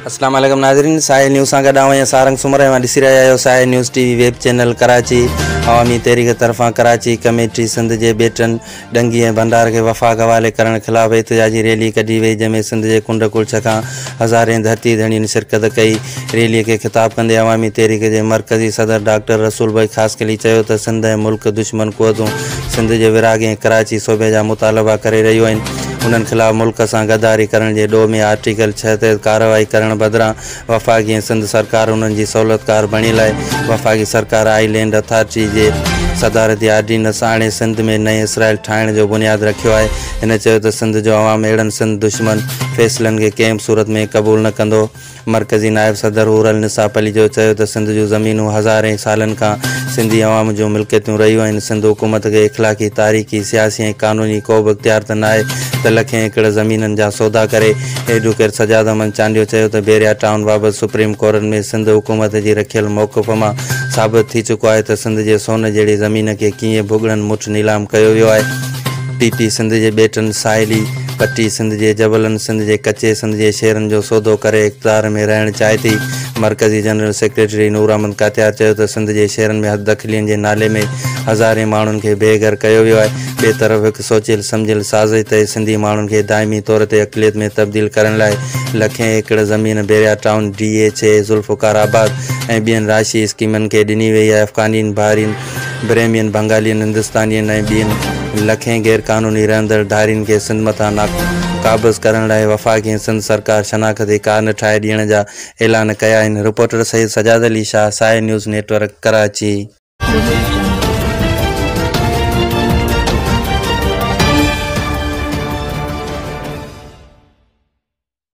अस्सलाम वालेकुम नाज़रीन, साहिल न्यूज़ सां गॾु आहियां सारंग सुमर मां ॾिसी रहिया आहियो Sahil news TV web channel Karachi. Awami Tahreek तरफ़ां कराची कमेटी सिंध जे बेटन डंगी ऐं भंडार के वफ़ाक़ हवाले करण ख़िलाफ़ एहतिजाजी रैली कढी वई, जंहिंमें सिंध जे कुंड कुलछ खां हज़ारें धरती धणियुनि शिरकत कई। रैलीअ खे ख़िताब कंदे अवामी तहरीक जे मरकज़ी सदर डॉक्टर रसूल भाई ख़ासकली चयो त सिंध ऐं मुल्क दुश्मन क़ुवतूं सिंध जे विराग ऐं कराची सूबे जा मुतालबा करे रहियूं आहिनि। उन्हनि ख़िलाफ़ मुल्क सां गद्दारी करण जे ॾोह में आर्टिकल 6 ते कार्रवाई करण बदिरां वफ़ाक़ी ऐं सिंध सरकार उन्हनि जी सहूलियतकार बणियल आहे। वफ़ाक़ी सरकार आईलैंड अथॉरिटी जे सदारती आर्डीनेंस हाणे सिंध में नए इसराइल ठाहिण जो बुनियादु रखियो आहे। हिन चयो त सिंध जो अवाम अहिड़नि सिंध दुश्मन फ़ैसिलनि खे कंहिं बि सूरत में क़बूल न कंदो। मरकज़ी नायब सदर हुरल निसाप अली जो चयो त सिंध जूं ज़मीनूं हज़ारें सालनि खां सिंधी अवाम जूं मिल्कियतूं रहियूं आहिनि। सिंध हुकूमत खे इख़लाक़ी, तारीख़ी, सियासी ऐं क़ानूनी को बि इख़्तियार त नाहे त लखें एकड़ ज़मीननि जा सौदा करे। एडवोकेट सजाद अहमद चांडियो चयो त बेरिया टाउन बाबति सुप्रीम कोर्ट में सिंध हुकूमत जी रखियल मौक़िफ़ मां साबित थी चुको आहे त सिंध जे सोन जहिड़ी ज़मीन खे कीअं भुॻड़नि मुठि नीलाम कयो वियो आहे। टीटी सिंध जे बेटनि साहिली पट्टी सिंध जे जबलनि सिंध जे कचे सिंध जे शहरनि जो सौदो करे इक़्तिदार में रहणु चाहे थी। मरकज़ी जनरल सेक्रेटरी नूर अहमद कातियार चयो त सिंध जे शहरनि में हददख़लीअ जे नाले में हज़ारें माण्हुनि खे बेघर कयो वियो आहे। ॿिए तरफ़ हिकु सोचियल सम्झियल साज़िश ते सिंधी माण्हुनि खे दाइमी तौर ते अक़लियत में तब्दील करण लाइ लखें एकड़ ज़मीन बेरिया टाउन DHA ज़ुल्फ़कार आबाद ऐं ॿियनि राशी स्कीमनि खे ॾिनी वई आहे। अफ़गानियुनि, बहारियुनि, ब्रेमियुनि, बंगालियुनि, हिंदुस्तानियुनि ऐं ॿियनि लखें गैर क़ानूनी रहंदड़ धारियुनि खे सिंध मथां काबिज़ करण लाइ वफ़ाक़ी ऐं सिंध सरकार शनाख़ती कार्ड ठाहे ॾियण जा ऐलान कया आहिनि। रिपोर्टर सईद सजाद अली शाह, साहिल न्यूज़ नेटवर्क, कराची।